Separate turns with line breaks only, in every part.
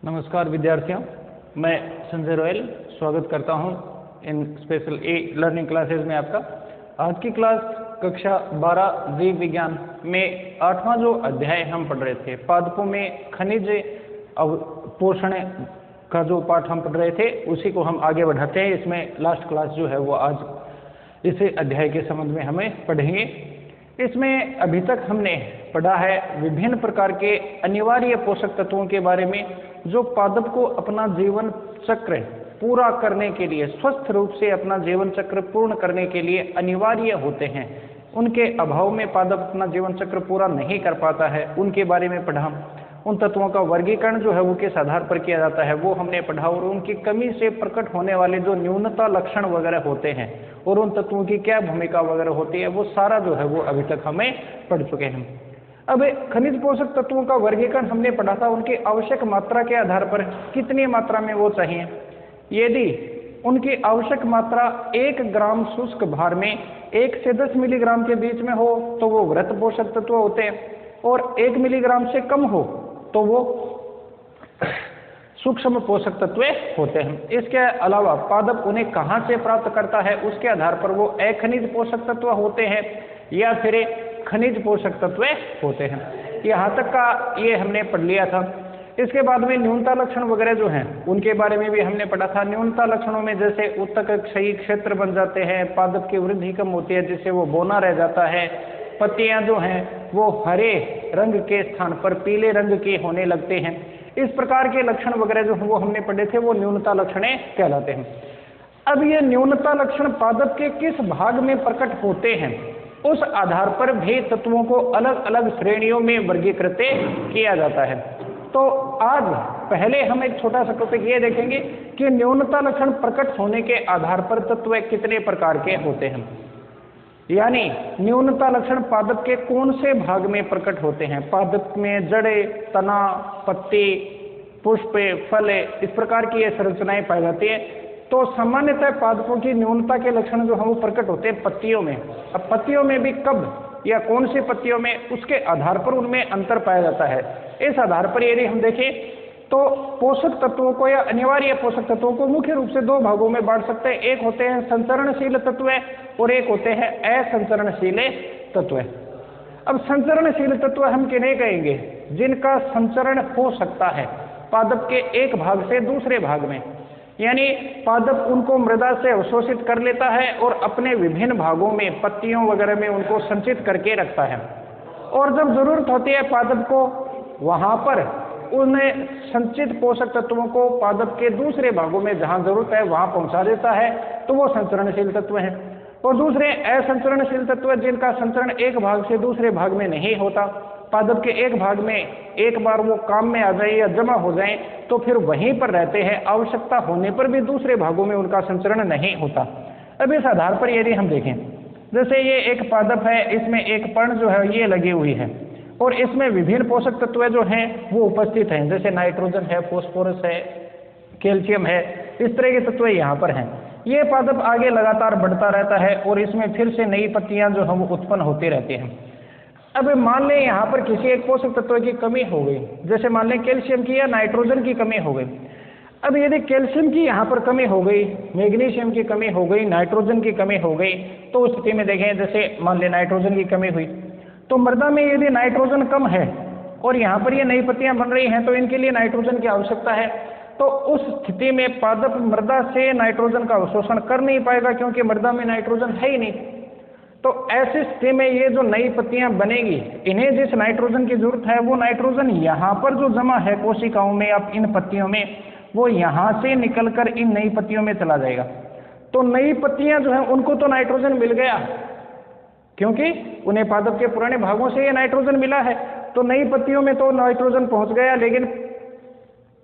नमस्कार विद्यार्थियों, मैं संजय रॉयल स्वागत करता हूं इन स्पेशल ए लर्निंग क्लासेस में आपका। आज की क्लास कक्षा 12 जीव विज्ञान में 8वां जो अध्याय हम पढ़ रहे थे, पादपों में खनिज अवपोषण का जो पाठ हम पढ़ रहे थे उसी को हम आगे बढ़ाते हैं। इसमें लास्ट क्लास जो है वो आज इस अध्याय के संबंध में हमें पढ़ेंगे। इसमें अभी तक हमने पढ़ा है विभिन्न प्रकार के अनिवार्य पोषक तत्वों के बारे में जो पादप को अपना जीवन चक्र पूरा करने के लिए, स्वस्थ रूप से अपना जीवन चक्र पूर्ण करने के लिए अनिवार्य होते हैं। उनके अभाव में पादप अपना जीवन चक्र पूरा नहीं कर पाता है, उनके बारे में पढ़ा। उन तत्वों का वर्गीकरण जो है वो किस आधार पर किया जाता है वो हमने पढ़ा, और उनकी कमी से प्रकट होने वाले जो न्यूनता लक्षण वगैरह होते हैं और उन तत्वों की क्या भूमिका वगैरह होती है वो सारा जो है वो अभी तक हमें पढ़ चुके हैं। अब खनिज पोषक तत्वों का वर्गीकरण हमने पढ़ा था, उनकी आवश्यक मात्रा के आधार पर कितनी मात्रा में वो चाहिए। यदि उनकी आवश्यक मात्रा 1 ग्राम शुष्क भार में 1 से 10 मिलीग्राम के बीच में हो तो वो वृत्त पोषक तत्व होते हैं, और 1 मिलीग्राम से कम हो तो वो सूक्ष्म पोषक तत्व होते हैं। इसके अलावा पादप उन्हें कहाँ से प्राप्त करता है उसके आधार पर वो अखनिज पोषक तत्व होते हैं या फिर खनिज पोषक तत्व होते हैं। यहाँ तक का ये हमने पढ़ लिया था। इसके बाद में न्यूनता लक्षण वगैरह जो हैं उनके बारे में भी हमने पढ़ा था। न्यूनता लक्षणों में जैसे उत्तक क्षयी क्षेत्र बन जाते हैं, पादप की वृद्धि कम होती है जिससे वो बौना रह जाता है, पत्तियां जो हैं वो हरे रंग के स्थान पर पीले रंग के होने लगते हैं। इस प्रकार के लक्षण वगैरह जो वो हमने पढ़े थे वो न्यूनता लक्षण कहलाते हैं। अब ये न्यूनता लक्षण पादप के किस भाग में प्रकट होते हैं उस आधार पर भी तत्वों को अलग अलग श्रेणियों में वर्गीकृत किया जाता है। तो आज पहले हम एक छोटा सा टॉपिक ये देखेंगे कि न्यूनता लक्षण प्रकट होने के आधार पर तत्व कितने प्रकार के होते हैं, यानी न्यूनता लक्षण पादप के कौन से भाग में प्रकट होते हैं। पादप में जड़े, तना, पत्ती, पुष्प, फल, इस प्रकार की ये संरचनाएं पाई जाती है। तो सामान्यतः पादपों की न्यूनता के लक्षण जो हैं वो प्रकट होते हैं पत्तियों में। अब पत्तियों में भी कब या कौन सी पत्तियों में, उसके आधार पर उनमें अंतर पाया जाता है। इस आधार पर यदि हम देखें तो पोषक तत्वों को या अनिवार्य पोषक तत्वों को मुख्य रूप से 2 भागों में बांट सकते हैं। एक होते हैं संचरणशील तत्व और एक होते हैं असंचरणशील तत्व। अब संचरणशील तत्व हम किन्हें कहेंगे? जिनका संचरण हो सकता है पादप के एक भाग से दूसरे भाग में, यानी पादप उनको मृदा से अवशोषित कर लेता है और अपने विभिन्न भागों में, पत्तियों वगैरह में उनको संचित करके रखता है, और जब जरूरत होती है पादप को वहां पर उन संचित पोषक तत्वों को पादप के दूसरे भागों में जहां जरूरत है वहां पहुंचा देता है, तो वो संचरणशील तत्व हैं। और दूसरे असंचरणशील तत्व जिनका संचरण एक भाग से दूसरे भाग में नहीं होता, पादप के एक भाग में एक बार वो काम में आ जाए या जमा हो जाए तो फिर वहीं पर रहते हैं, आवश्यकता होने पर भी दूसरे भागों में उनका संचरण नहीं होता। अब इस आधार पर यदि हम देखें, जैसे ये एक पादप है, इसमें एक पर्ण जो है ये लगी हुई है और इसमें विभिन्न पोषक तत्व जो हैं वो उपस्थित हैं, जैसे नाइट्रोजन है, फास्फोरस है, कैल्शियम है, इस तरह के तत्व यहाँ पर हैं। ये पादप आगे लगातार बढ़ता रहता है और इसमें फिर से नई पत्तियां जो हैं वो उत्पन्न होती रहती हैं। अब मान लें यहाँ पर किसी एक पोषक तत्व की कमी हो गई, जैसे मान लें कैल्शियम की या नाइट्रोजन की कमी हो गई। अब यदि कैल्शियम की यहाँ पर कमी हो गई, मैग्नीशियम की कमी हो गई, नाइट्रोजन की कमी हो गई, तो उस स्थिति में देखें जैसे मान लें नाइट्रोजन की कमी हुई तो मृदा में यदि नाइट्रोजन कम है और यहाँ पर ये नई पत्तियां बन रही हैं तो इनके लिए नाइट्रोजन की आवश्यकता है। तो उस स्थिति में पादप मृदा से नाइट्रोजन का अवशोषण कर नहीं पाएगा क्योंकि मृदा में नाइट्रोजन है ही नहीं। तो ऐसी स्थिति में ये जो नई पत्तियां बनेगी, इन्हें जिस नाइट्रोजन की जरूरत है वो नाइट्रोजन यहाँ पर जो जमा है कोशिकाओं में या इन पत्तियों में, वो यहाँ से निकलकर इन नई पत्तियों में चला जाएगा। तो नई पत्तियां जो है उनको तो नाइट्रोजन मिल गया क्योंकि उन्हें पादप के पुराने भागों से ये नाइट्रोजन मिला है, तो नई पत्तियों में तो नाइट्रोजन पहुंच गया। लेकिन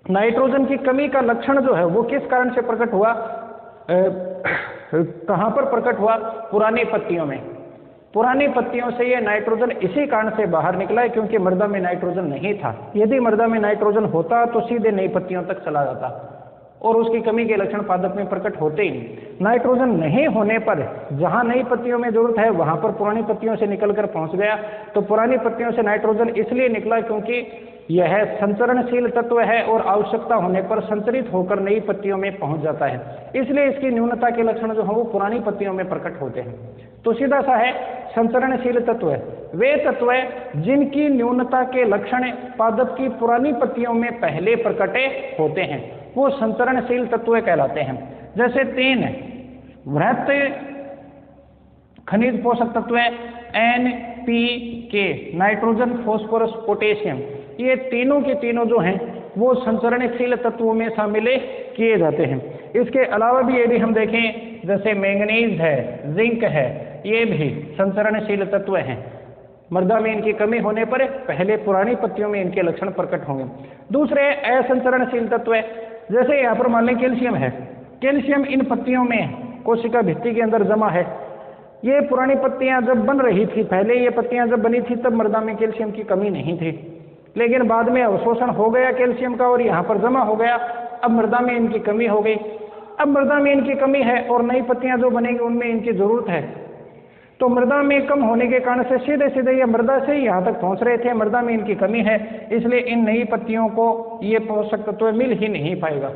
नाइट्रोजन की कमी का लक्षण जो है वो किस कारण से प्रकट हुआ, कहां पर प्रकट हुआ? पुरानी पत्तियों में। पुरानी पत्तियों से ये नाइट्रोजन इसी कारण से बाहर निकला है क्योंकि मृदा में नाइट्रोजन नहीं था। यदि मृदा में नाइट्रोजन होता तो सीधे नई पत्तियों तक चला जाता और उसकी कमी के लक्षण पादप में प्रकट होते ही नहीं। नाइट्रोजन नहीं होने पर जहां नई पत्तियों में जरूरत है वहां पर पुरानी पत्तियों से निकलकर पहुंच गया। तो पुरानी पत्तियों से नाइट्रोजन इसलिए निकला क्योंकि यह संचरणशील तत्व है और आवश्यकता होने पर संचरित होकर नई पत्तियों में पहुंच जाता है, इसलिए इसकी न्यूनता के लक्षण जो है वो पुरानी पत्तियों में प्रकट होते हैं। तो सीधा सा है, संचरणशील तत्व वे तत्व जिनकी न्यूनता के लक्षण पादप की पुरानी पत्तियों में पहले प्रकटे होते हैं वो संचरणशील तत्व कहलाते हैं। जैसे 3 वृहत खनिज पोषक तत्व NPK, नाइट्रोजन, फास्फोरस, पोटेशियम, ये तीनों के तीनों जो हैं वो संचरणशील तत्वों में शामिल किए जाते हैं। इसके अलावा भी यदि हम देखें जैसे मैंगनीज है, जिंक है, ये भी संचरणशील तत्व हैं। मृदा में इनकी कमी होने पर पहले पुरानी पत्तियों में इनके लक्षण प्रकट होंगे। दूसरे असंचरणशील तत्व जैसे यहाँ पर मान लें कैल्शियम है, कैल्शियम इन पत्तियों में कोशिका भित्ति के अंदर जमा है। ये पुरानी पत्तियां जब बन रही थी, पहले ये पत्तियां जब बनी थी तब मृदा में कैल्शियम की कमी नहीं थी, लेकिन बाद में अवशोषण हो गया कैल्शियम का और यहाँ पर जमा हो गया, अब मृदा में इनकी कमी हो गई। अब मृदा में इनकी कमी है और नई पत्तियां जो बनेंगी उनमें इनकी जरूरत है, तो मृदा में कम होने के कारण से सीधे सीधे ये मृदा से ही यहाँ तक पहुँच रहे थे, मृदा में इनकी कमी है, इसलिए इन नई पत्तियों को ये पोषक तत्व मिल ही नहीं पाएगा,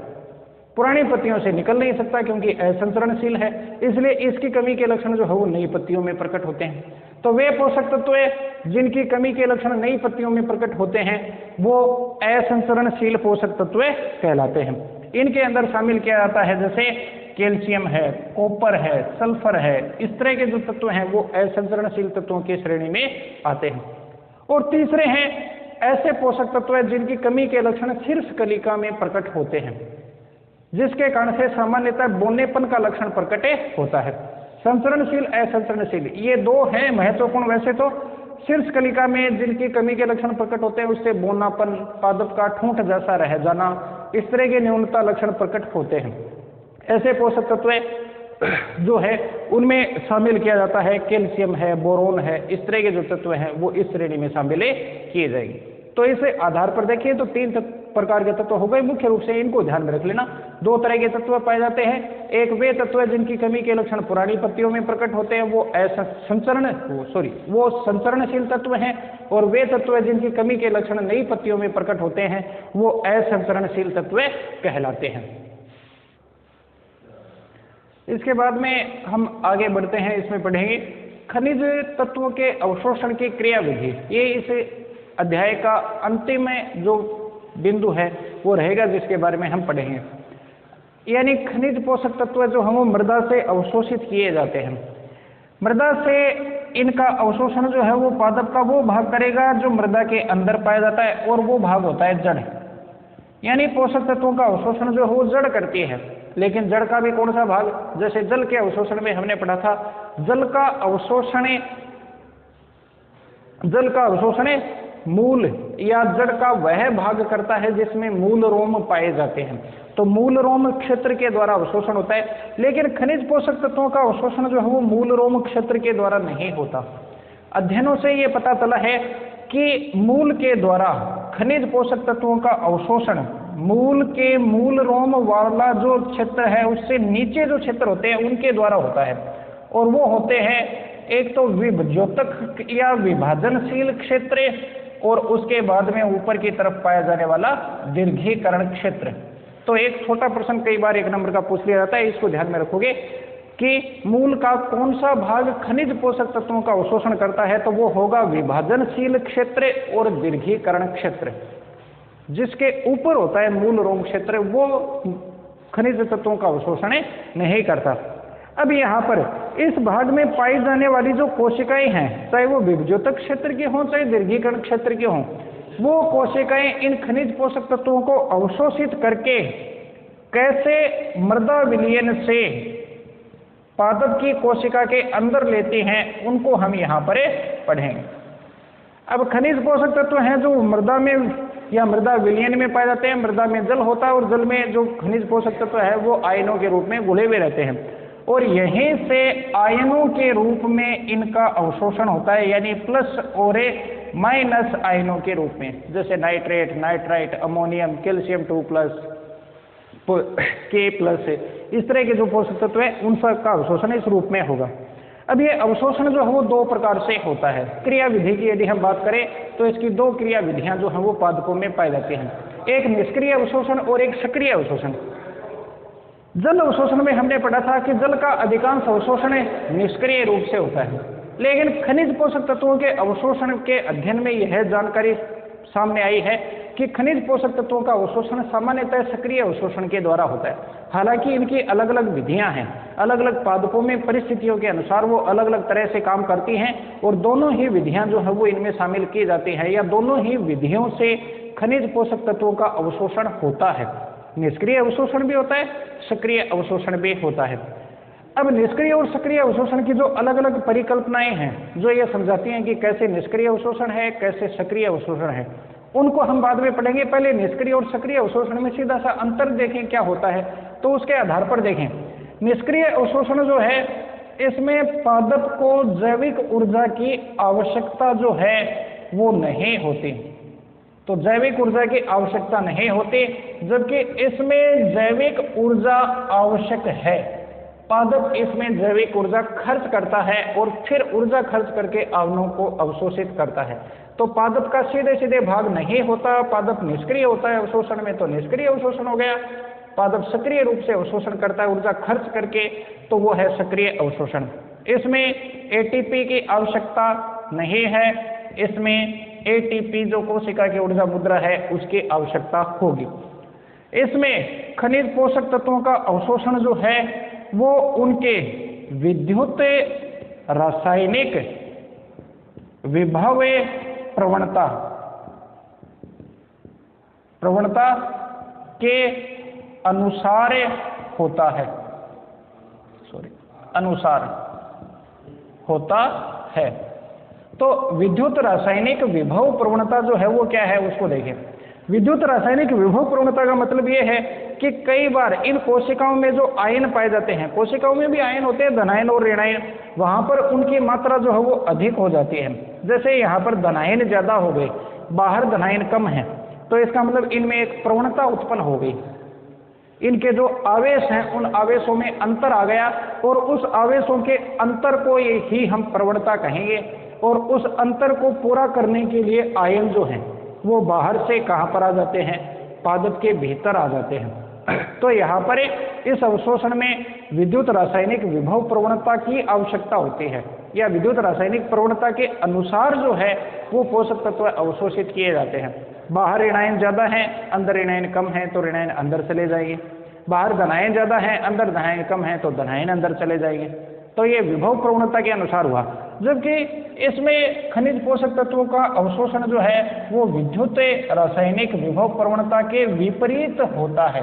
पुरानी पत्तियों से निकल नहीं सकता क्योंकि असंचरणशील है, इसलिए इसकी कमी के लक्षण जो है वो नई पत्तियों में प्रकट होते हैं। तो वे पोषक तत्व जिनकी कमी के लक्षण नई पत्तियों में प्रकट होते हैं वो असंचरणशील पोषक तत्व कहलाते हैं। इनके अंदर शामिल किया जाता है जैसे कैल्शियम है, कॉपर है, सल्फर है, इस तरह के जो तत्व हैं वो असंचरणशील तत्वों की श्रेणी में आते हैं। और तीसरे हैं ऐसे पोषक तत्व जिनकी कमी के लक्षण शीर्ष कलिका में प्रकट होते हैं, जिसके कारण से सामान्यतः बोनेपन का लक्षण प्रकट होता है। संचरणशील, असंचरणशील, ये दो हैं महत्वपूर्ण। वैसे तो शीर्ष कलिका में जिनकी कमी के लक्षण प्रकट होते हैं उससे बोनापन, पादप का ठूंठ जैसा रह जाना, इस तरह के न्यूनता लक्षण प्रकट होते हैं। ऐसे पोषक तत्व जो है उनमें शामिल किया जाता है कैल्शियम है, बोरोन है, इस तरह के जो तत्व हैं वो इस श्रेणी में शामिल किए जाएंगे। तो इस आधार पर देखिए तो 3 प्रकार के तत्व हो गए, मुख्य रूप से इनको ध्यान में रख लेना। 2 तरह के तत्व पाए जाते हैं, एक वे तत्व जिनकी कमी के लक्षण पुरानी पत्तियों में प्रकट होते हैं वो संचरणशील तत्व हैं, और वे तत्व जिनकी कमी के लक्षण नई पत्तियों में प्रकट होते हैं वो असंचरणशील तत्व कहलाते हैं। इसके बाद में हम आगे बढ़ते हैं, इसमें पढ़ेंगे खनिज तत्वों के अवशोषण की क्रिया विधि। ये इस अध्याय का अंतिम जो बिंदु है वो रहेगा जिसके बारे में हम पढ़ेंगे। यानी खनिज पोषक तत्व जो हम मृदा से अवशोषित किए जाते हैं, मृदा से इनका अवशोषण जो है वो पादप का वो भाग करेगा जो मृदा के अंदर पाया जाता है, और वो भाग होता है जड़। यानी पोषक तत्वों का अवशोषण जो है वो जड़ करती है, लेकिन जड़ का भी कौन सा भाग, जैसे जल के अवशोषण में हमने पढ़ा था, जल का अवशोषण मूल या जड़ का वह भाग करता है जिसमें मूल रोम पाए जाते हैं, तो मूल रोम क्षेत्र के द्वारा अवशोषण होता है। लेकिन खनिज पोषक तत्वों का अवशोषण जो है वो मूल रोम क्षेत्र के द्वारा नहीं होता। अध्ययनों से ये पता चला है कि मूल के द्वारा खनिज पोषक तत्वों का अवशोषण मूल के मूल रोम वाला जो क्षेत्र है उससे नीचे जो क्षेत्र होते हैं उनके द्वारा होता है, और वो होते हैं एक तो विभज्योतक या विभाजनशील क्षेत्र, और उसके बाद में ऊपर की तरफ पाया जाने वाला दीर्घीकरण क्षेत्र। तो एक छोटा प्रश्न कई बार 1 नंबर का पूछ लिया जाता है, इसको ध्यान में रखोगे कि मूल का कौन सा भाग खनिज पोषक तत्वों का अवशोषण करता है, तो वो होगा विभाजनशील क्षेत्र और दीर्घीकरण क्षेत्र। जिसके ऊपर होता है मूल रोम क्षेत्र वो खनिज तत्वों का अवशोषण नहीं करता। अब यहाँ पर इस भाग में पाई जाने वाली जो कोशिकाएं हैं, चाहे वो विभज्योतक क्षेत्र की हों चाहे दीर्घीकरण क्षेत्र की हों, वो कोशिकाएं इन खनिज पोषक तत्वों को अवशोषित करके कैसे मृदा विलयन से पादप की कोशिका के अंदर लेती हैं, उनको हम यहाँ पर पढ़ेंगे। अब खनिज पोषक तत्व हैं जो मृदा में या मृदा विलयन में पाए जाते हैं। मृदा में जल होता है और जल में जो खनिज पोषक तत्व है वो आयनों के रूप में घुले हुए रहते हैं, और यहीं से आयनों के रूप में इनका अवशोषण होता है, यानी प्लस और माइनस आयनों के रूप में, जैसे nitrate, nitrite, ammonium, calcium 2+, K+, इस तरह के जो पोषक तत्व है उन सब का अवशोषण इस रूप में होगा। अब ये अवशोषण जो है वो दो प्रकार से होता है। क्रिया विधि की यदि हम बात करें तो इसकी दो क्रिया विधियां जो हैं वो पादपों में पाई जाती हैं, एक निष्क्रिय अवशोषण और एक सक्रिय अवशोषण। जल अवशोषण में हमने पढ़ा था कि जल का अधिकांश अवशोषण निष्क्रिय रूप से होता है, लेकिन खनिज पोषक तत्वों के अवशोषण के अध्ययन में यह जानकारी सामने आई है कि खनिज पोषक तत्वों का अवशोषण सामान्यतः सक्रिय अवशोषण के द्वारा होता है। हालांकि इनकी अलग अलग विधियां हैं, अलग अलग पादपों में परिस्थितियों के अनुसार वो अलग अलग तरह से काम करती हैं और दोनों ही विधियां जो है वो इनमें शामिल की जाती हैं, या दोनों ही विधियों से खनिज पोषक तत्वों का अवशोषण होता है। निष्क्रिय अवशोषण भी होता है, सक्रिय अवशोषण भी होता है। अब निष्क्रिय और सक्रिय अवशोषण की जो अलग अलग परिकल्पनाएं हैं जो ये समझाती हैं कि कैसे निष्क्रिय अवशोषण है, कैसे सक्रिय अवशोषण है, उनको हम बाद में पढ़ेंगे। पहले निष्क्रिय और सक्रिय अवशोषण में सीधा सा अंतर देखें क्या होता है, तो उसके आधार पर देखें। निष्क्रिय अवशोषण जो है इसमें पादप को जैविक ऊर्जा की आवश्यकता जो है वो नहीं होती, तो जैविक ऊर्जा की आवश्यकता नहीं होती, जबकि इसमें जैविक ऊर्जा आवश्यक है। पादप इसमें जैविक ऊर्जा खर्च करता है और फिर ऊर्जा खर्च करके आवरणों को अवशोषित करता है। तो पादप का सीधे सीधे भाग नहीं होता, पादप निष्क्रिय होता है अवशोषण में, तो निष्क्रिय अवशोषण हो गया। पादप सक्रिय रूप से अवशोषण करता है ऊर्जा खर्च करके, तो वो है सक्रिय अवशोषण। इसमें एटीपी की आवश्यकता नहीं है, इसमें एटीपी जो कोशिका की ऊर्जा मुद्रा है उसकी आवश्यकता होगी। इसमें खनिज पोषक तत्वों का अवशोषण जो है वो उनके विद्युत रासायनिक विभव प्रवणता के अनुसार होता है, अनुसार होता है। तो विद्युत रासायनिक विभव प्रवणता जो है वो क्या है उसको देखें। विद्युत रासायनिक विभव प्रवणता का मतलब ये है कि कई बार इन कोशिकाओं में जो आयन पाए जाते हैं, कोशिकाओं में भी आयन होते हैं धनायन और ऋणायन, वहां पर उनकी मात्रा जो है वो अधिक हो जाती है। जैसे यहाँ पर धनायन ज्यादा हो गए, बाहर धनायन कम है, तो इसका मतलब इनमें एक प्रवणता उत्पन्न हो गई। इनके जो आवेश हैं उन आवेशों में अंतर आ गया और उस आवेशों के अंतर को ही हम प्रवणता कहेंगे। और उस अंतर को पूरा करने के लिए आयन जो हैं वो बाहर से कहाँ पर आ जाते हैं, पादप के भीतर आ जाते हैं। तो यहाँ पर इस अवशोषण में विद्युत रासायनिक विभव प्रवणता की आवश्यकता होती है, या विद्युत रासायनिक प्रवणता के अनुसार जो है वो पोषक तत्व अवशोषित किए जाते हैं। बाहर ऋणायन ज्यादा है, अंदर ऋणायन कम है, तो ऋणायन अंदर चले जाएंगे। बाहर धनायन ज्यादा है, अंदर धनायन कम है, तो धनायन अंदर चले जाएंगे। तो ये विभव प्रवणता के अनुसार हुआ। जबकि इसमें खनिज पोषक तत्वों का अवशोषण जो है वो विद्युत रासायनिक विभव प्रवणता के विपरीत होता है।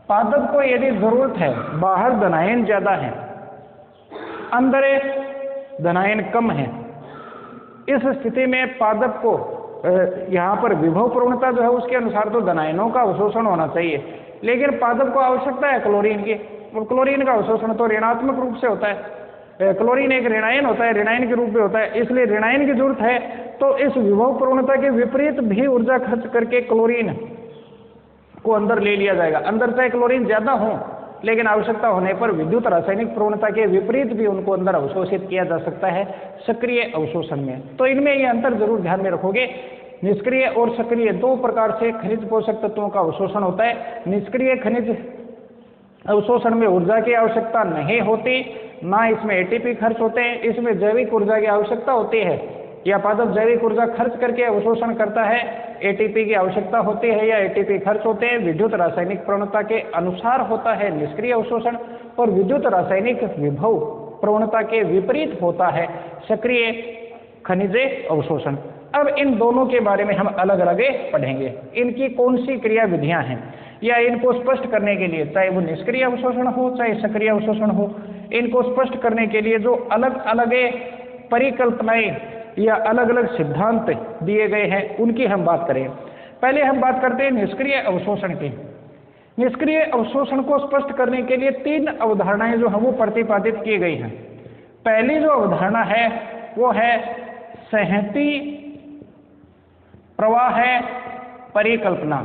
पादप को यदि जरूरत है, बाहर धनायन ज्यादा है, अंदर धनायन कम है, इस स्थिति में पादप को यहाँ पर विभव प्रवणता जो है उसके अनुसार तो धनायनों का अवशोषण होना चाहिए, लेकिन पादप को आवश्यकता है क्लोरीन की, और क्लोरीन का अवशोषण तो ऋणात्मक रूप से होता है। क्लोरीन एक ऋणायन होता है, ऋणायन के रूप में होता है, इसलिए ऋणायन की जरूरत है। तो इस विभव प्रवणता के विपरीत भी ऊर्जा खर्च करके क्लोरीन को अंदर ले लिया जाएगा। अंदर चाहे क्लोरीन ज्यादा हो, लेकिन आवश्यकता होने पर विद्युत रासायनिक प्रवणता के विपरीत भी उनको अंदर अवशोषित किया जा सकता है सक्रिय अवशोषण में। तो इनमें ये अंतर जरूर ध्यान में रखोगे। निष्क्रिय और सक्रिय दो प्रकार से खनिज पोषक तत्वों का अवशोषण होता है। निष्क्रिय खनिज अवशोषण में ऊर्जा की आवश्यकता नहीं होती, ना इसमें एटीपी खर्च होते हैं, इसमें जैविक ऊर्जा की आवश्यकता होती है, या पादप जैविक ऊर्जा खर्च करके अवशोषण करता है, एटीपी की आवश्यकता होती है या एटीपी खर्च होते हैं। विद्युत रासायनिक प्रवणता के अनुसार होता है निष्क्रिय अवशोषण, और विद्युत रासायनिक विभव प्रवणता के विपरीत होता है सक्रिय खनिज अवशोषण। अब इन दोनों के बारे में हम अलग अलग पढ़ेंगे, इनकी कौन सी क्रिया विधियां हैं, या इनको स्पष्ट करने के लिए, चाहे वो निष्क्रिय अवशोषण हो चाहे सक्रिय अवशोषण हो, इनको स्पष्ट करने के लिए जो अलग अलग परिकल्पनाएं या अलग अलग सिद्धांत दिए गए हैं उनकी हम बात करें। पहले हम बात करते हैं निष्क्रिय अवशोषण की। निष्क्रिय अवशोषण को स्पष्ट करने के लिए तीन अवधारणाएं जो हैं वो प्रतिपादित की गई हैं। पहली जो अवधारणा है वो है संहति प्रवाह परिकल्पना,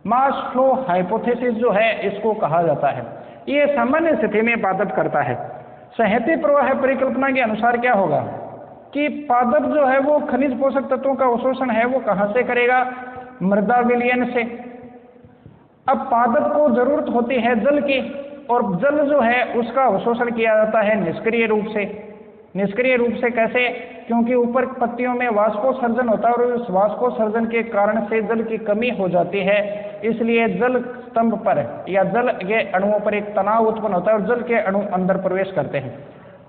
मास फ्लो हाइपोथेसिस जो है इसको कहा जाता है। ये सामान्य स्थिति में पादप करता है। संहति प्रवाह परिकल्पना के अनुसार क्या होगा कि पादप जो है वो खनिज पोषक तत्वों का अवशोषण है वो कहां से करेगा? मृदा विलयन से। अब पादप को जरूरत होती है जल की, और जल जो है उसका अवशोषण किया जाता है निष्क्रिय रूप से। निष्क्रिय रूप से कैसे? क्योंकि ऊपर पत्तियों में वाष्पोत्सर्जन होता है और उस वाष्पोत्सर्जन के कारण से जल की कमी हो जाती है, इसलिए जल स्तंभ पर या जल के अणुओं पर एक तनाव उत्पन्न होता है और जल के अणु अंदर प्रवेश करते हैं,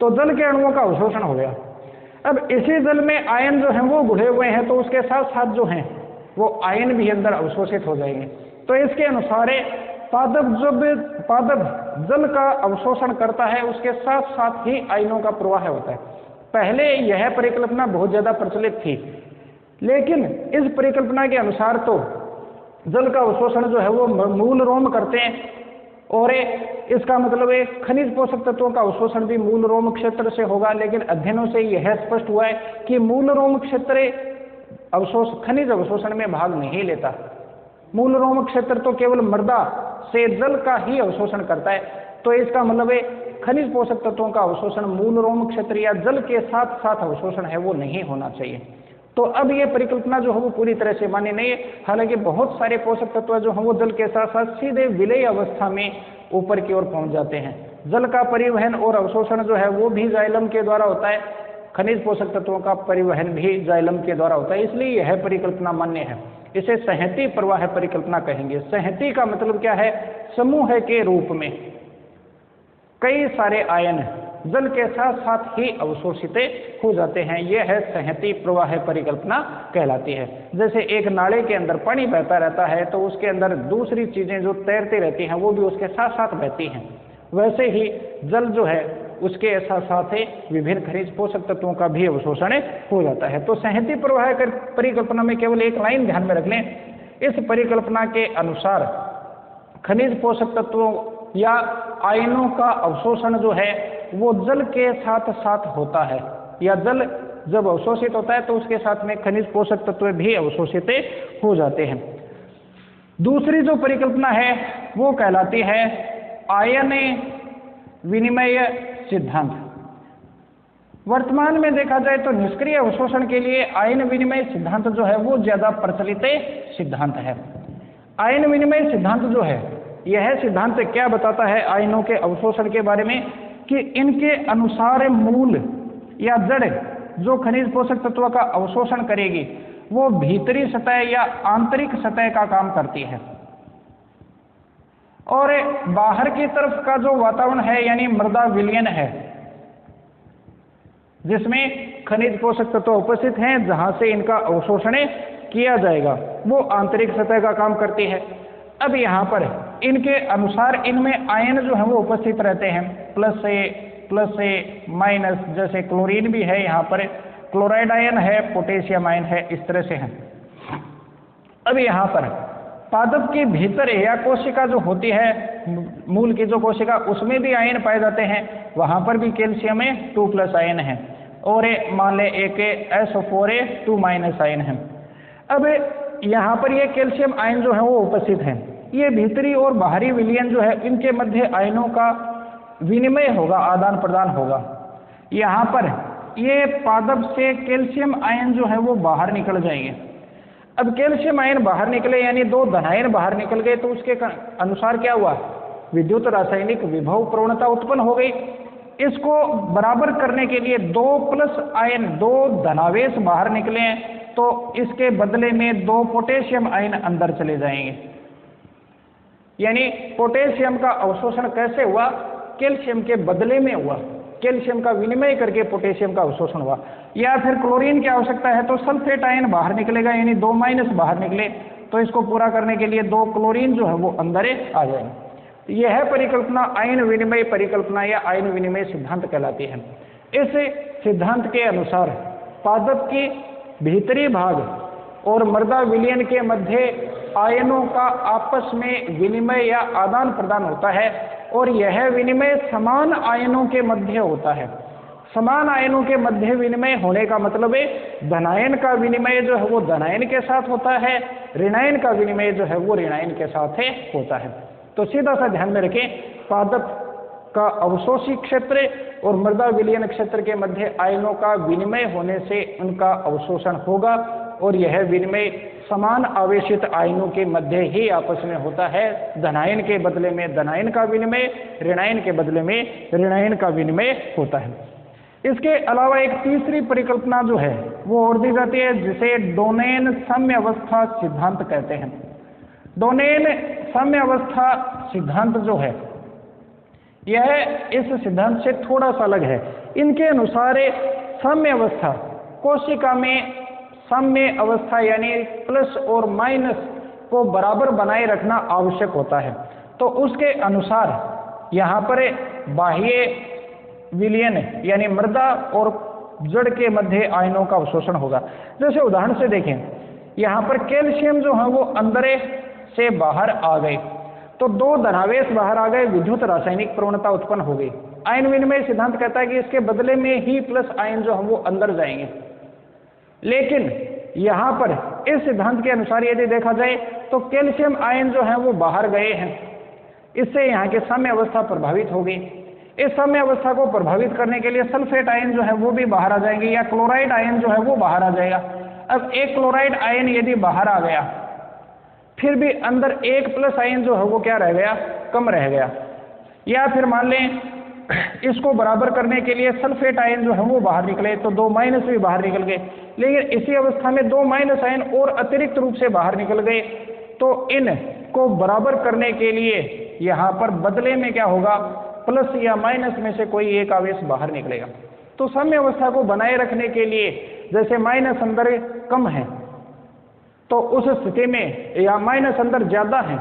तो जल के अणुओं का अवशोषण हो गया। अब इसी जल में आयन जो है वो घुले हुए हैं, तो उसके साथ साथ जो हैं वो आयन भी अंदर अवशोषित हो जाएंगे। तो इसके अनुसार पादप जल का अवशोषण करता है, उसके साथ साथ ही आयनों का प्रवाह होता है। पहले यह परिकल्पना बहुत ज्यादा प्रचलित थी, लेकिन इस परिकल्पना के अनुसार तो जल का अवशोषण जो है वो मूल रोम करते हैं, और इसका मतलब है खनिज पोषक तत्वों का अवशोषण भी मूल रोम क्षेत्र से होगा। लेकिन अध्ययनों से यह स्पष्ट हुआ है कि मूल रोम क्षेत्र खनिज अवशोषण में भाग नहीं लेता। मूल रोम क्षेत्र तो केवल मृदा से जल का ही अवशोषण करता है। तो इसका मतलब है खनिज पोषक तत्वों का अवशोषण मूल रोम क्षेत्र या जल के साथ साथ अवशोषण है वो नहीं होना चाहिए। तो अब ये परिकल्पना जो है वो पूरी तरह से मान्य नहीं है। हालांकि बहुत सारे पोषक तत्व जो हैं वो जल के साथ साथ सीधे विलय अवस्था में ऊपर की ओर पहुंच जाते हैं। जल का परिवहन और अवशोषण जो है वो भी जाइलम के द्वारा होता है, खनिज पोषक तत्वों का परिवहन भी जाइलम के द्वारा होता है, इसलिए यह परिकल्पना मान्य है। इसे संहति प्रवाह परिकल्पना कहेंगे। संहति का मतलब क्या है? समूह के रूप में कई सारे आयन जल के साथ साथ ही अवशोषित हो जाते हैं, यह है संहति प्रवाह परिकल्पना कहलाती है। जैसे एक नाले के अंदर पानी बहता रहता है तो उसके अंदर दूसरी चीजें जो तैरती रहती हैं वो भी उसके साथ साथ बहती हैं, वैसे ही जल जो है उसके साथ साथ विभिन्न खनिज पोषक तत्वों का भी अवशोषण हो जाता है। तो संहति प्रवाह परिकल्पना में केवल एक लाइन ध्यान में रख लें, इस परिकल्पना के अनुसार खनिज पोषक तत्वों या आयनों का अवशोषण जो है वो जल के साथ साथ होता है, या जल जब अवशोषित होता है तो उसके साथ में खनिज पोषक तत्व भी अवशोषित हो जाते हैं। दूसरी जो परिकल्पना है वो कहलाती है आयन विनिमय सिद्धांत। वर्तमान में देखा जाए तो निष्क्रिय अवशोषण के लिए आयन विनिमय सिद्धांत जो है वो ज्यादा प्रचलित सिद्धांत है। आयन विनिमय सिद्धांत जो है यह सिद्धांत क्या बताता है आयनों के अवशोषण के बारे में कि इनके अनुसार मूल या जड़ जो खनिज पोषक तत्व का अवशोषण करेगी वो भीतरी सतह या आंतरिक सतह का काम करती है, और बाहर की तरफ का जो वातावरण है यानी मृदा विलयन है जिसमें खनिज पोषक तत्व उपस्थित हैं जहां से इनका अवशोषण किया जाएगा वो आंतरिक सतह का काम करती है। अब यहाँ पर इनके अनुसार इनमें आयन जो है वो उपस्थित रहते हैं, प्लस से माइनस, जैसे क्लोरीन भी है, यहाँ पर क्लोराइड आयन है, पोटेशियम आयन है, इस तरह से है। अब यहाँ पर पादप के भीतर या कोशिका जो होती है, मूल की जो कोशिका, उसमें भी आयन पाए जाते हैं, वहां पर भी कैल्शियम 2+ आयन है, और मान ले एक SO4 2- आयन है। अब यहाँ पर ये कैल्शियम आयन जो है वो उपस्थित है। ये भीतरी और बाहरी विलयन जो है इनके मध्य आयनों का विनिमय होगा, आदान प्रदान होगा। यहाँ पर ये पादप से कैल्शियम आयन जो है वो बाहर निकल जाएंगे। अब कैल्शियम आयन बाहर निकले यानी 2 धनायन बाहर निकल गए, तो उसके अनुसार क्या हुआ? विद्युत रासायनिक विभव प्रवणता उत्पन्न हो गई। इसको बराबर करने के लिए 2+ आयन, 2 धनावेश बाहर निकले हैं, तो इसके बदले में 2 पोटेशियम आयन अंदर चले जाएंगे। यानी पोटेशियम का अवशोषण कैसे हुआ? कैल्शियम के बदले में हुआ, कैल्शियम का विनिमय करके पोटेशियम का अवशोषण हुआ। या फिर क्लोरीन की आवश्यकता है तो सल्फेट आयन बाहर निकलेगा, यानी 2- बाहर निकले, तो इसको पूरा करने के लिए 2 क्लोरीन जो है वो अंदर आ जाएंगे। यह परिकल्पना आयन विनिमय परिकल्पना या आयन विनिमय सिद्धांत कहलाती है। इस सिद्धांत के अनुसार पादप के भीतरी भाग और मृदा विलयन के मध्य आयनों का आपस में विनिमय या आदान प्रदान होता है, और यह विनिमय समान आयनों के मध्य होता है। समान आयनों के मध्य विनिमय होने का मतलब है धनायन का विनिमय जो है वो धनायन के साथ होता है, ऋणायन का विनिमय जो है वो ऋणायन के साथ होता है। तो सीधा सा ध्यान में रखें, पादप का अवशोषी क्षेत्र और मृदा विलयन क्षेत्र के मध्य आयनों का विनिमय होने से उनका अवशोषण होगा, और यह विनिमय समान आवेशित आयनों के मध्य ही आपस में होता है। धनायन के बदले में धनायन का विनिमय, ऋणायन के बदले में ऋणायन का विनिमय होता है। इसके अलावा एक तीसरी परिकल्पना जो है वो और दी जाती है, जिसे डोनेन साम्य अवस्था सिद्धांत कहते हैं। डोनेन साम्य अवस्था सिद्धांत जो है यह इस सिद्धांत से थोड़ा सा अलग है। इनके अनुसार साम्य अवस्था, कोशिका में साम्य अवस्था यानी प्लस और माइनस को बराबर बनाए रखना आवश्यक होता है। तो उसके अनुसार यहाँ पर बाह्य विलयन यानी मृदा और जड़ के मध्य आयनों का अवशोषण होगा। जैसे उदाहरण से देखें, यहाँ पर कैल्शियम जो है वो अंदर से बाहर आ गए, तो दो धनावेश बाहर आ गए, विद्युत रासायनिक प्रवणता उत्पन्न हो गई। आयन विनिमय सिद्धांत कहता है कि इसके बदले में ही प्लस आयन जो है वो अंदर जाएंगे। लेकिन यहाँ पर इस सिद्धांत के अनुसार यदि देखा जाए तो कैल्शियम आयन जो है वो बाहर गए हैं, इससे यहाँ की साम्य अवस्था प्रभावित हो गई। इस साम्य अवस्था को प्रभावित करने के लिए सल्फेट आयन जो है वो भी बाहर आ जाएंगे, या क्लोराइड आयन जो है वो बाहर आ जाएगा। अब एक क्लोराइड आयन यदि बाहर आ गया, फिर भी अंदर एक प्लस आयन जो है वो क्या रह गया, कम रह गया। या फिर मान लें इसको बराबर करने के लिए सल्फेट आयन जो है वो बाहर निकले, तो दो माइनस भी बाहर निकल गए। लेकिन इसी अवस्था में दो माइनस आयन और अतिरिक्त रूप से बाहर निकल गए, तो इन को बराबर करने के लिए यहाँ पर बदले में क्या होगा, प्लस या माइनस में से कोई एक आवेश बाहर निकलेगा। तो साम्य अवस्था को बनाए रखने के लिए जैसे माइनस अंदर कम है तो उस स्थिति में, या माइनस अंदर ज्यादा है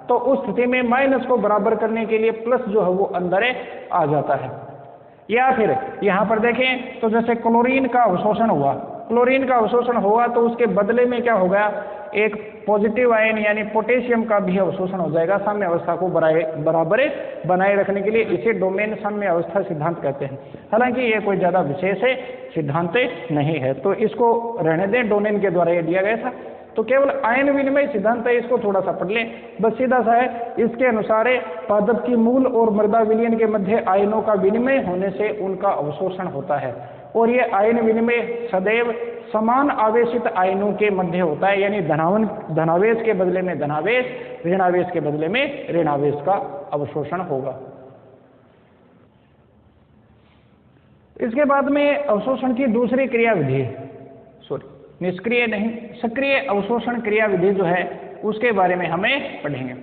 तो उस स्थिति में माइनस को बराबर करने के लिए प्लस जो है वो अंदर आ जाता है। या फिर यहाँ पर देखें तो जैसे क्लोरीन का अवशोषण हुआ, क्लोरीन का अवशोषण हुआ तो उसके बदले में क्या होगा, एक पॉजिटिव आयन यानी पोटेशियम का भी अवशोषण हो जाएगा साम्य अवस्था को बराबर बनाए रखने के लिए। इसे डोमेन साम्य अवस्था सिद्धांत कहते हैं। हालांकि ये कोई ज्यादा विशेष सिद्धांत नहीं है, तो इसको रहने दें, डोमेन के द्वारा ये दिया गया था। तो केवल आयन विनिमय सिद्धांत है, इसको थोड़ा सा पढ़ लें, बस सीधा सा है। इसके अनुसार पादप की मूल और मृदा विलयन के मध्य आयनों का विनिमय होने से उनका अवशोषण होता है, और ये आयन विनिमय सदैव समान आवेशित आयनों के मध्य होता है, यानी धनावेश के बदले में धनावेश, ऋणावेश के बदले में ऋणावेश का अवशोषण होगा। इसके बाद में अवशोषण की दूसरी क्रिया विधि, निष्क्रिय नहीं, सक्रिय अवशोषण क्रिया विधि जो है उसके बारे में हमें पढ़ेंगे।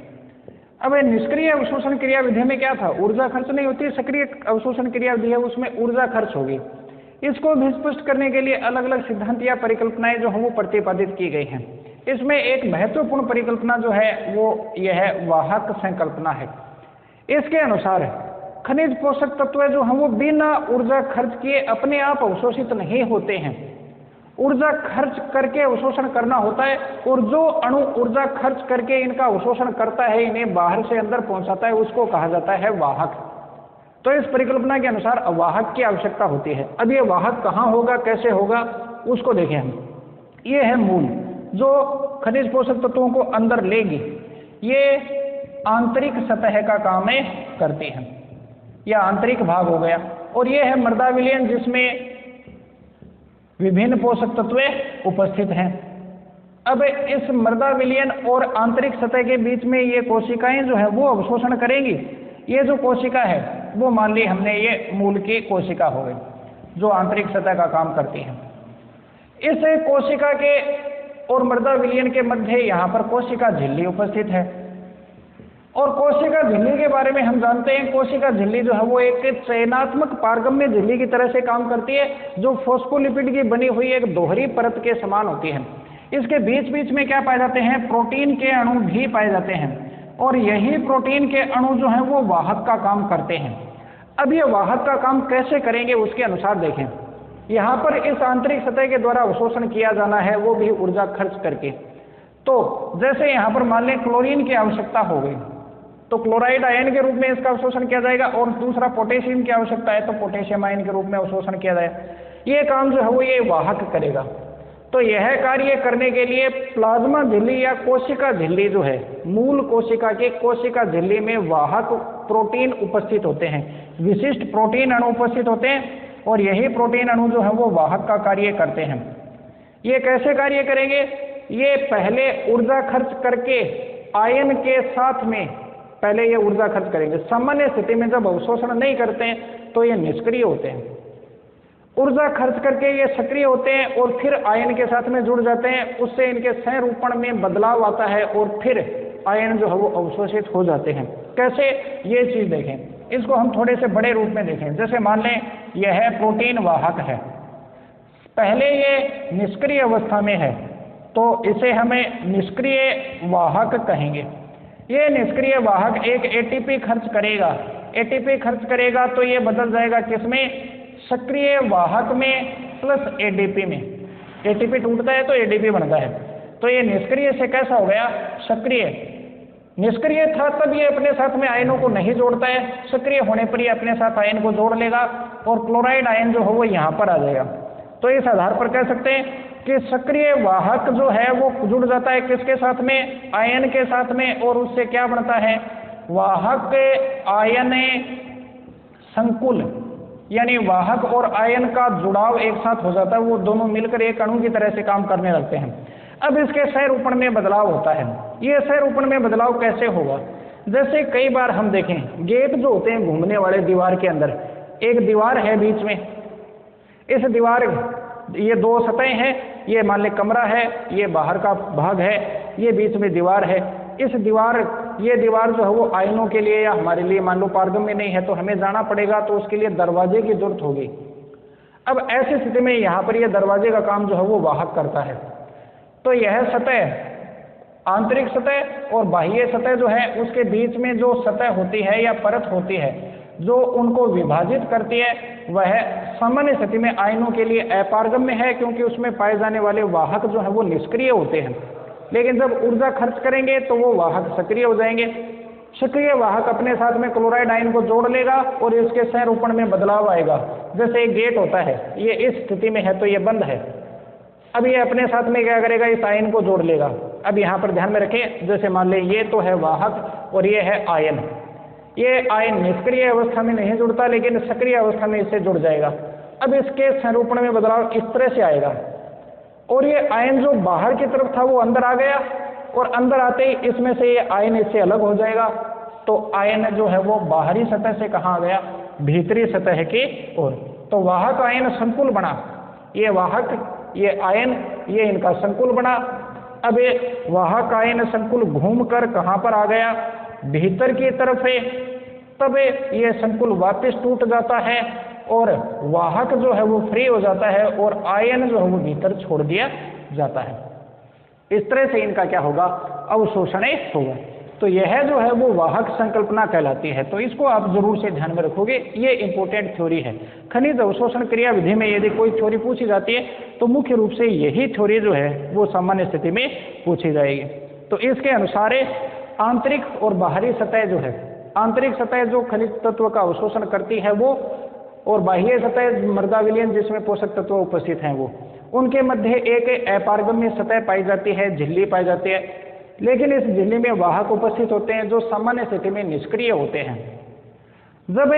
अब निष्क्रिय अवशोषण क्रिया विधि में क्या था, ऊर्जा खर्च नहीं होती। सक्रिय अवशोषण क्रिया विधि है उसमें ऊर्जा खर्च होगी। इसको भी स्पष्ट करने के लिए अलग अलग सिद्धांत या परिकल्पनाएं जो हैं वो प्रतिपादित की गई हैं। इसमें एक महत्वपूर्ण परिकल्पना जो है वो यह वाहक संकल्पना है। इसके अनुसार खनिज पोषक तत्व जो हैं वो बिना ऊर्जा खर्च किए अपने आप अवशोषित नहीं होते हैं, ऊर्जा खर्च करके अवशोषण करना होता है। और जो अणु ऊर्जा खर्च करके इनका अवशोषण करता है, इन्हें बाहर से अंदर पहुंचाता है, उसको कहा जाता है वाहक। तो इस परिकल्पना के अनुसार वाहक की आवश्यकता होती है। अब ये वाहक कहाँ होगा, कैसे होगा, उसको देखें हम। ये है मूल, जो खनिज पोषक तत्वों को अंदर लेगी। ये आंतरिक सतह का काम करती है, या आंतरिक भाग हो गया। और ये है मृदा विलयन, जिसमें विभिन्न पोषक तत्व उपस्थित हैं। अब इस मृदा विलयन और आंतरिक सतह के बीच में ये कोशिकाएं जो है वो अवशोषण करेंगी। ये जो कोशिका है वो मान ली हमने ये मूल की कोशिका हो गई, जो आंतरिक सतह का काम करती है। इस कोशिका के और मृदा विलयन के मध्य यहाँ पर कोशिका झिल्ली उपस्थित है। और कोशिका झिल्ली के बारे में हम जानते हैं, कोशिका झिल्ली जो है वो एक चयनात्मक पारगम्य झिल्ली की तरह से काम करती है, जो फॉस्फोलिपिड की बनी हुई एक दोहरी परत के समान होती है। इसके बीच बीच में क्या पाए जाते हैं, प्रोटीन के अणु भी पाए जाते हैं। और यही प्रोटीन के अणु जो हैं वो वाहक का काम करते हैं। अब ये वाहक का काम कैसे करेंगे उसके अनुसार देखें। यहाँ पर इस आंतरिक सतह के द्वारा अवशोषण किया जाना है, वो भी ऊर्जा खर्च करके। तो जैसे यहाँ पर मान लें क्लोरीन की आवश्यकता हो गई, तो क्लोराइड आयन के रूप में इसका अवशोषण किया जाएगा। और दूसरा पोटेशियम की आवश्यकता है, तो पोटेशियम आयन के रूप में अवशोषण किया जाएगा। ये काम जो है वो ये वाहक करेगा। तो यह कार्य करने के लिए प्लाज्मा झिल्ली या कोशिका झिल्ली जो है, मूल कोशिका के कोशिका झिल्ली में वाहक प्रोटीन उपस्थित होते हैं, विशिष्ट प्रोटीन अणु उपस्थित होते हैं, और यही प्रोटीन अणु जो है वो वाहक का कार्य करते हैं। ये कैसे कार्य करेंगे? ये पहले ऊर्जा खर्च करके आयन के साथ में पहले ये ऊर्जा खर्च करेंगे। सामान्य स्थिति में जब अवशोषण नहीं करते हैं तो ये निष्क्रिय होते हैं। ऊर्जा खर्च करके ये सक्रिय होते हैं और फिर आयन के साथ में जुड़ जाते हैं, उससे इनके संरूपण में बदलाव आता है और फिर आयन जो है वो अवशोषित हो जाते हैं। कैसे, ये चीज देखें, इसको हम थोड़े से बड़े रूप में देखें। जैसे मान लें यह प्रोटीन वाहक है, पहले ये निष्क्रिय अवस्था में है तो इसे हमें निष्क्रिय वाहक कहेंगे। ये निष्क्रिय वाहक एक एटीपी खर्च करेगा, एटीपी खर्च करेगा तो ये बदल जाएगा किसमें? सक्रिय वाहक में प्लस एडीपी में। एटीपी टूटता है तो एडीपी बनता है। तो ये निष्क्रिय से कैसा हो गया? सक्रिय। निष्क्रिय था तब ये अपने साथ में आयनों को नहीं जोड़ता है, सक्रिय होने पर ये अपने साथ आयन को जोड़ लेगा और क्लोराइड आयन जो हो वो यहाँ पर आ जाएगा। तो इस आधार पर कह सकते हैं कि सक्रिय वाहक जो है वो जुड़ जाता है किसके साथ में? आयन के साथ में, और उससे क्या बनता है? वाहक आयन संकुल, यानी वाहक और आयन का जुड़ाव एक साथ हो जाता है, वो दोनों मिलकर एक अणु की तरह से काम करने लगते हैं। अब इसके सहरूपण में बदलाव होता है। ये सहरूपण में बदलाव कैसे होगा? जैसे कई बार हम देखें गेट जो होते हैं घूमने वाले दीवार के अंदर, एक दीवार है बीच में, इस दीवार, ये दो सतहें हैं, ये मान ले कमरा है, ये बाहर का भाग है, ये बीच में दीवार है। इस दीवार, ये दीवार जो है वो आयनों के लिए या हमारे लिए मान लो पारगम्य नहीं है तो हमें जाना पड़ेगा, तो उसके लिए दरवाजे की जरूरत होगी। अब ऐसी स्थिति में यहाँ पर ये दरवाजे का काम जो है वो वाहक करता है। तो यह सतह, आंतरिक सतह और बाह्य सतह जो है उसके बीच में जो सतह होती है या परत होती है जो उनको विभाजित करती है, वह सामान्य स्थिति में आयनों के लिए अपारगम्य है, क्योंकि उसमें पाए जाने वाले वाहक जो है वो निष्क्रिय होते हैं। लेकिन जब ऊर्जा खर्च करेंगे तो वो वाहक सक्रिय हो जाएंगे। सक्रिय वाहक अपने साथ में क्लोराइड आयन को जोड़ लेगा और इसके संरूपण में बदलाव आएगा। जैसे एक गेट होता है, ये इस स्थिति में है तो ये बंद है, अब ये अपने साथ में क्या करेगा? इस आयन को जोड़ लेगा। अब यहाँ पर ध्यान में रखें, जैसे मान लें ये तो है वाहक और ये है आयन। ये आयन निष्क्रिय अवस्था में नहीं जुड़ता लेकिन सक्रिय अवस्था में इससे जुड़ जाएगा। अब इसके संरूपण में बदलाव इस तरह से आएगा और ये आयन जो बाहर की तरफ था वो अंदर आ गया, और अंदर आते ही इसमें से ये आयन इससे अलग हो जाएगा। तो आयन जो है वो बाहरी सतह से कहाँ आ गया? भीतरी सतह की ओर। तो वाहक आयन संकुल बना, ये वाहक, ये आयन, ये इनका संकुल बना। अब ये वाहक आयन संकुल घूमकर कहाँ पर आ गया? भीतर की तरफ है। तब ये संकुल वापस टूट जाता है और वाहक जो है वो फ्री हो जाता है और आयन जो है वो भीतर छोड़ दिया जाता है। इस तरह से इनका क्या होगा? अवशोषण होगा। तो यह जो है वो वाहक संकल्पना कहलाती है। तो इसको आप जरूर से ध्यान में रखोगे, ये इंपॉर्टेंट थ्योरी है। खनिज अवशोषण क्रिया विधि में यदि कोई थ्योरी पूछी जाती है तो मुख्य रूप से यही थ्योरी जो है वो सामान्य स्थिति में पूछी जाएगी। तो इसके अनुसार आंतरिक और बाहरी सतह जो है, आंतरिक सतह जो खनिज तत्व का अवशोषण करती है वो, और बाह्य सतह मृदा विलयन जिसमें पोषक तत्व उपस्थित हैं वो, उनके मध्य एक अपारगम्य सतह पाई जाती है, झिल्ली पाई जाती है। लेकिन इस झिल्ली में वाहक उपस्थित होते हैं जो सामान्य स्थिति में निष्क्रिय होते हैं। जब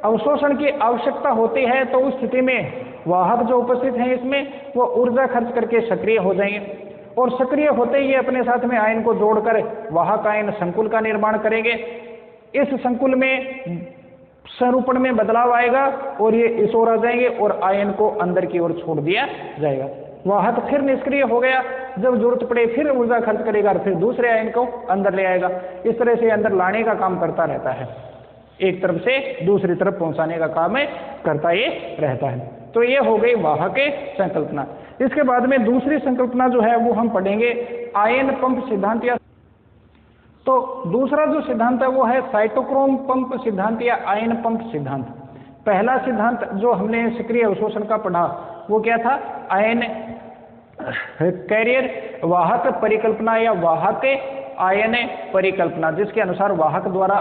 अवशोषण की आवश्यकता होती है तो उस स्थिति में वाहक जो उपस्थित हैं इसमें वो ऊर्जा खर्च करके सक्रिय हो जाएंगे, और सक्रिय होते ही अपने साथ में आयन को जोड़कर वाहक आयन संकुल का निर्माण करेंगे। इस संकुल में संरूपण में बदलाव आएगा और ये इस ओर आ जाएंगे और आयन को अंदर की ओर छोड़ दिया जाएगा। वाहक फिर निष्क्रिय हो गया, जब जरूरत पड़े फिर ऊर्जा खर्च करेगा और फिर दूसरे आयन को अंदर ले आएगा। इस तरह से अंदर लाने का काम करता रहता है, एक तरफ से दूसरी तरफ पहुंचाने का काम करता ये रहता है। तो ये हो गई वाहक संकल्पना। इसके बाद में दूसरी संकल्पना जो है वो हम पढ़ेंगे आयन पंप सिद्धांत। या तो दूसरा जो सिद्धांत है वो है साइटोक्रोम पंप सिद्धांत या आयन पंप सिद्धांत। पहला सिद्धांत जो हमने सक्रिय अवशोषण का पढ़ा वो क्या था? आयन कैरियर वाहक परिकल्पना या वाहक आयन परिकल्पना, जिसके अनुसार वाहक द्वारा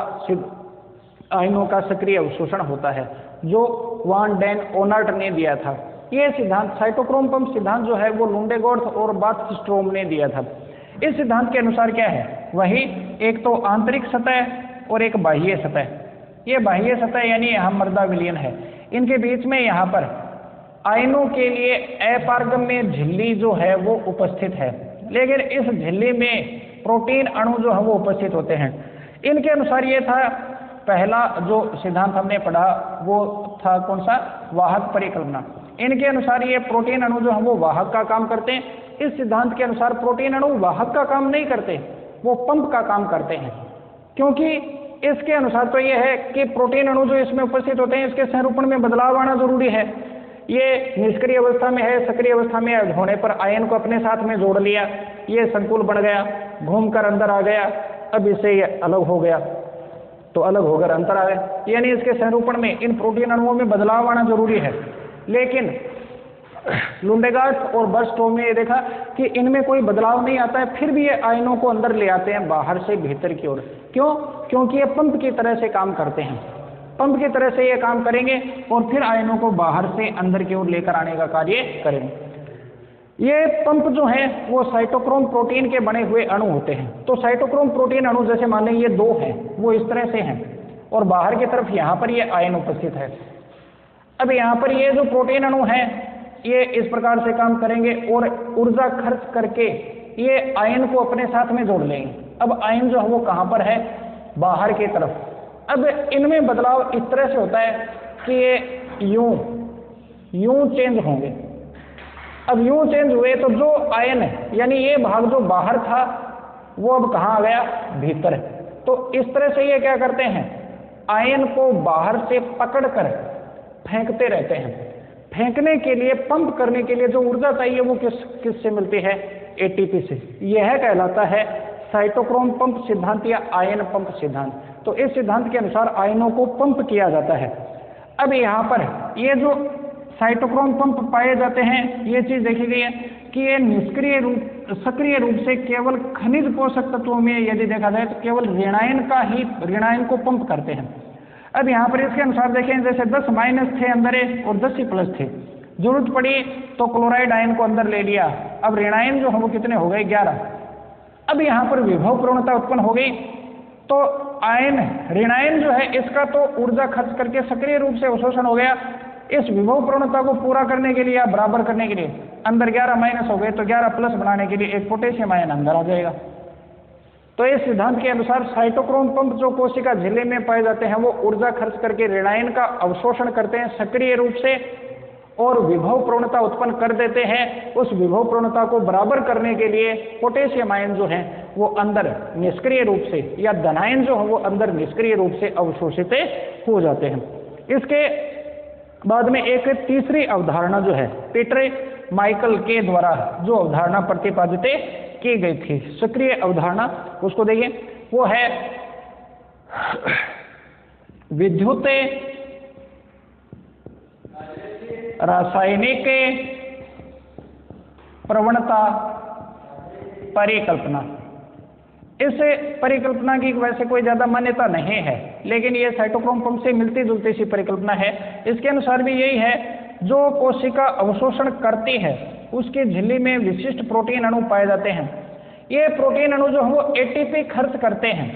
आयनों का सक्रिय अवशोषण होता है, जो वान डेन ओनार्ट ने दिया था। ये सिद्धांत साइटोक्रोम पंप सिद्धांत जो है वो लुंडेगॉर्थ और बाथस्ट्रोम ने दिया था। इस सिद्धांत के अनुसार क्या है, वही एक तो आंतरिक सतह और एक बाह्य सतह। ये बाह्य सतह यानी यहाँ मृदा विलयन है, इनके बीच में यहाँ पर आयनों के लिए अपारगम्य झिल्ली जो है वो उपस्थित है, लेकिन इस झिल्ली में प्रोटीन अणु जो है वो उपस्थित होते हैं। इनके अनुसार ये था, पहला जो सिद्धांत हमने पढ़ा वो था कौन सा, वाहक परिकल्पना। इनके अनुसार ये प्रोटीन अणु जो है वो वाहक का काम करते हैं। इस सिद्धांत के अनुसार प्रोटीन अणु वाहक का काम नहीं करते, वो पंप का काम करते हैं, क्योंकि इसके अनुसार तो ये है कि प्रोटीन अणु जो इसमें उपस्थित होते हैं इसके संरूपण में बदलाव आना जरूरी है। ये निष्क्रिय अवस्था में है, सक्रिय अवस्था में होने पर आयन को अपने साथ में जोड़ लिया, ये संकुल बन गया, घूमकर अंदर आ गया, अब इससे ये अलग हो गया तो अलग होकर अंतर आ गया, यानी इसके संरूपण में इन प्रोटीन अणुओं में बदलाव आना जरूरी है। लेकिन लुंडेगॉर्थ और बाथस्ट्रोम ने ये देखा कि इनमें कोई बदलाव नहीं आता है, फिर भी ये आयनों को अंदर ले आते हैं बाहर से भीतर की ओर। क्यों? क्योंकि ये पंप की तरह से काम करते हैं, पंप की तरह से ये काम करेंगे और फिर आयनों को बाहर से अंदर की ओर लेकर आने का कार्य करेंगे। ये पंप जो है वो साइटोक्रोम प्रोटीन के बने हुए अणु होते हैं। तो साइटोक्रोम प्रोटीन अणु जैसे मान लें ये दो हैं, वो इस तरह से हैं और बाहर की तरफ यहाँ पर ये आयन उपस्थित है। अब यहाँ पर ये जो प्रोटीन अणु हैं ये इस प्रकार से काम करेंगे और ऊर्जा खर्च करके ये आयन को अपने साथ में जोड़ लेंगे। अब आयन जो है वो कहाँ पर है, बाहर की तरफ। अब इनमें बदलाव इस तरह से होता है कि ये यूं चेंज होंगे। अब यूं चेंज हुए तो जो आयन है यानी ये भाग जो बाहर था वो अब कहाँ आ गया, भीतर है। तो इस तरह से ये क्या करते हैं, आयन को बाहर से पकड़कर फेंकते रहते हैं। फेंकने के लिए, पंप करने के लिए जो ऊर्जा चाहिए वो किससे मिलती है, एटीपी से। यह कहलाता है साइटोक्रोम पंप सिद्धांत या आयन पंप सिद्धांत। तो इस सिद्धांत के अनुसार आयनों को पंप किया जाता है। अब यहाँ पर ये जो साइटोक्रोम पंप पाए जाते हैं, ये चीज देखी गई है कि ये निष्क्रिय रूप, सक्रिय रूप से केवल खनिज पोषक तत्वों में यदि देखा जाए तो केवल ऋणायन को पंप करते हैं। अब यहाँ पर इसके अनुसार देखें, जैसे 10 माइनस थे अंदर और 10 प्लस थे, जरूरत पड़ी तो क्लोराइड आयन को अंदर ले लिया। अब ऋणायन जो है वो कितने हो गए, 11। अब यहाँ पर विभव प्रवणता उत्पन्न हो गई, तो आयन ऋणायन जो है इसका तो ऊर्जा खर्च करके सक्रिय रूप से अवशोषण हो गया। इस विभव प्रवणता को पूरा करने के लिए या बराबर करने के लिए अंदर 11 माइनस हो गए, तो 11 प्लस बनाने के लिए एक पोटेशियम आयन अंदर आ जाएगा। तो इस सिद्धांत के अनुसार साइटोक्रोम पंप जो कोशिका झिल्ली में पाए जाते हैं वो ऊर्जा खर्च करके ऋणायन का अवशोषण करते हैं सक्रिय रूप से और विभव प्रवणता उत्पन्न कर देते हैं। उस विभव प्रवणता को बराबर करने के लिए पोटेशियम आयन जो है वो अंदर निष्क्रिय रूप से या धनायन जो है वो अंदर निष्क्रिय रूप से अवशोषित हो जाते हैं। इसके बाद में एक तीसरी अवधारणा जो है पीटर माइकल के द्वारा जो अवधारणा प्रतिपादित की गई थी, सक्रिय अवधारणा, उसको देखिए, वो है विद्युत रासायनिक प्रवणता परिकल्पना। इस परिकल्पना की वैसे कोई ज्यादा मान्यता नहीं है, लेकिन ये साइटोक्रोम पंप से मिलती जुलती सी परिकल्पना है। इसके अनुसार भी यही है, जो कोशिका अवशोषण करती है उसकी झिल्ली में विशिष्ट प्रोटीन अणु पाए जाते हैं। ये प्रोटीन अणु जो है वो एटीपी खर्च करते हैं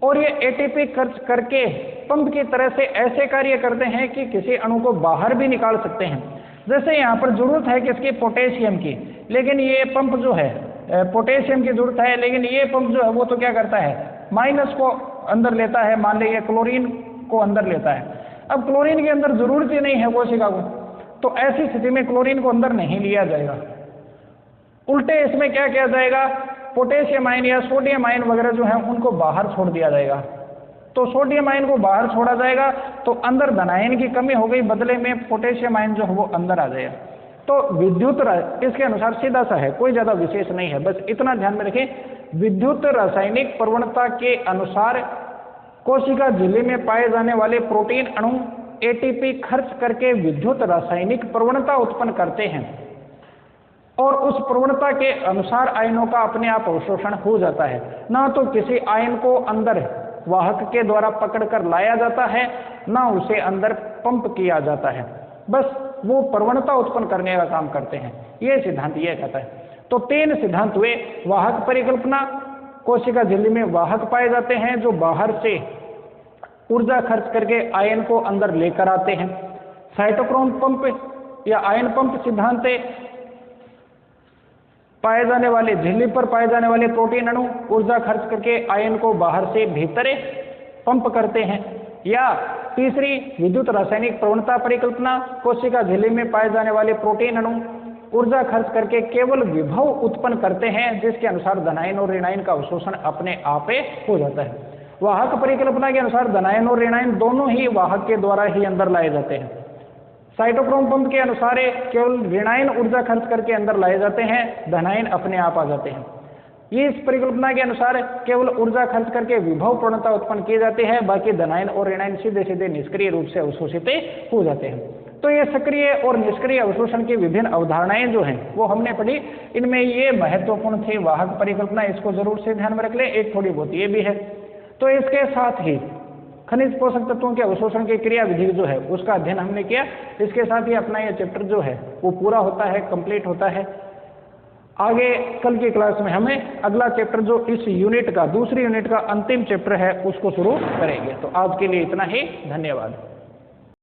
और ये एटीपी खर्च करके पंप की तरह से ऐसे कार्य करते हैं कि किसी अणु को बाहर भी निकाल सकते हैं। जैसे यहाँ पर जरूरत है किसकी, पोटेशियम की, लेकिन ये पंप जो है पोटेशियम की जरूरत है, लेकिन ये पंप जो है वो तो क्या करता है, माइनस को अंदर लेता है, मान लीजिए क्लोरीन को अंदर लेता है। अब क्लोरीन के अंदर जरूरत ही नहीं है कोशिका को, तो ऐसी स्थिति में क्लोरीन को अंदर नहीं लिया जाएगा। उल्टे इसमें क्या किया जाएगा, पोटेशियम आयन या सोडियम आयन वगैरह जो है उनको बाहर छोड़ दिया जाएगा। तो सोडियम आयन को बाहर छोड़ा जाएगा तो अंदर धनायन की कमी हो गई, बदले में पोटेशियम आयन जो है वो अंदर आ जाएगा। तो विद्युत इसके अनुसार सीधा सा है, कोई ज्यादा विशेष नहीं है, बस इतना ध्यान में रखें। विद्युत रासायनिक प्रवणता के अनुसार कोशिका झिल्ली में पाए जाने वाले प्रोटीन अणु एटीपी खर्च करके विद्युत रासायनिक प्रवणता उत्पन्न करते हैं और उस प्रवणता के अनुसार आयनों का अपने आप अवशोषण हो जाता है। ना तो किसी आयन को अंदर वाहक के द्वारा पकड़कर लाया जाता है, ना उसे अंदर पंप किया जाता है। बस वो प्रवणता उत्पन्न करने का काम करते हैं। ये सिद्धांत ये कहता है। तो 3 सिद्धांत हुए। वाहक परिकल्पना, कोशिका झिल्ली में वाहक पाए जाते हैं जो बाहर से ऊर्जा खर्च करके आयन को अंदर लेकर आते हैं। साइटोक्रोम पंप या आयन पंप सिद्धांत से पाए जाने वाले, झिल्ली पर पाए जाने वाले प्रोटीन अणु ऊर्जा खर्च करके आयन को बाहर से भीतर पंप करते हैं। या तीसरी विद्युत रासायनिक प्रवणता परिकल्पना, कोशिका झिल्ली में पाए जाने वाले प्रोटीन अणु ऊर्जा खर्च करके केवल विभव उत्पन्न करते हैं जिसके अनुसार धनायन और ऋणायन का अवशोषण अपने आप हो जाता है। वाहक परिकल्पना के अनुसार धनायन और ऋणायन दोनों ही वाहक के द्वारा ही अंदर लाए जाते हैं। साइटोक्रोम पंप के अनुसार केवल ऋणायन ऊर्जा खर्च करके अंदर लाए जाते हैं, धनायन अपने आप आ जाते हैं। ये इस परिकल्पना के अनुसार केवल ऊर्जा खर्च करके विभव प्रवणता उत्पन्न किए जाते हैं, बाकी धनायन और ऋणायन सीधे सीधे निष्क्रिय रूप से अवशोषित हो जाते हैं। तो ये सक्रिय और निष्क्रिय अवशोषण की विभिन्न अवधारणाएं जो हैं वो हमने पढ़ी। इनमें ये महत्वपूर्ण थी वाहक परिकल्पना, इसको जरूर से ध्यान में रख लें। एक थोड़ी बहुत ये भी है। तो इसके साथ ही खनिज पोषक तत्वों के अवशोषण की क्रिया विधि जो है उसका अध्ययन हमने किया। इसके साथ ही अपना ये चैप्टर जो है वो पूरा होता है, कंप्लीट होता है। आगे कल की क्लास में हमें अगला चैप्टर जो इस यूनिट का, दूसरी यूनिट का अंतिम चैप्टर है, उसको शुरू करेंगे। तो आज के लिए इतना ही, धन्यवाद।